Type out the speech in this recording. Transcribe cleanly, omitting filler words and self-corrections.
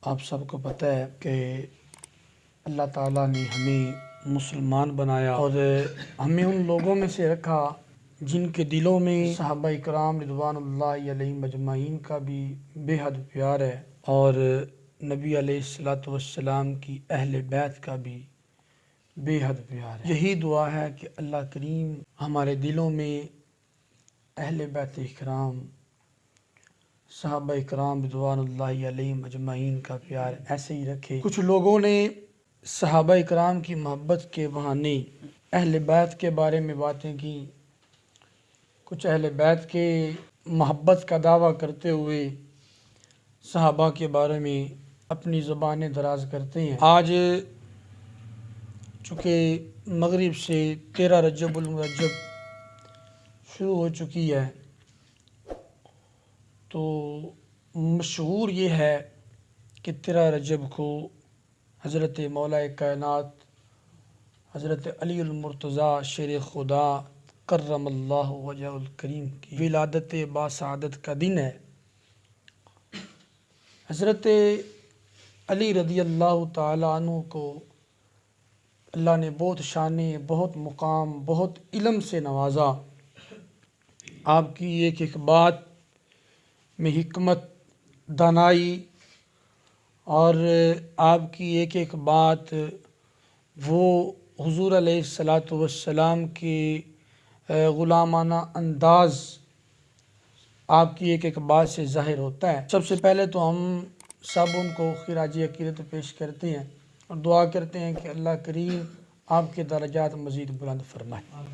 آپ سب کو پتہ ہے کہ اللہ تعالیٰ نے ہمیں مسلمان بنایا اور ہمیں ان لوگوں میں سے رکھا جن کے دلوں میں صحابہ اکرام رضوان اللہ علیہم اجمعین کا بھی بے حد پیار ہے اور نبی علیہ السلام کی اہل بیت کا بھی بے حد پیار ہے۔ یہی دعا ہے کہ اللہ کریم ہمارے دلوں میں اہل بیت اکرام صحابہ اکرام رضوان اللہ علیہم اجمعین کا پیار ایسے ہی رکھے۔ کچھ لوگوں نے صحابہ اکرام کی محبت کے بہانے اہل بیت کے بارے میں باتیں کی، کچھ اہل بیت کے محبت کا دعویٰ کرتے ہوئے صحابہ کے بارے میں اپنی زبانیں دراز کرتے ہیں۔ آج چونکہ مغرب سے 13 رجب المرجب شروع ہو چکی ہے تو مشہور یہ ہے کہ 13 رجب کو حضرت مولا کائنات حضرت علی المرتضیٰ شیر خدا کرم اللہ وجہ الکریم کی ولادت باسعادت کا دن ہے۔ حضرت علی رضی اللہ تعالیٰ عنہ کو اللہ نے بہت شانے، بہت مقام، بہت علم سے نوازا۔ آپ کی ایک ایک بات میں حکمت، دانائی اور آپ کی ایک ایک بات وہ حضور علیہ السلام کے غلامانہ انداز آپ کی ایک ایک بات سے ظاہر ہوتا ہے۔ سب سے پہلے تو ہم سب ان کو خراج عقیدت پیش کرتے ہیں اور دعا کرتے ہیں کہ اللہ کریم آپ کے درجات مزید بلند فرمائے۔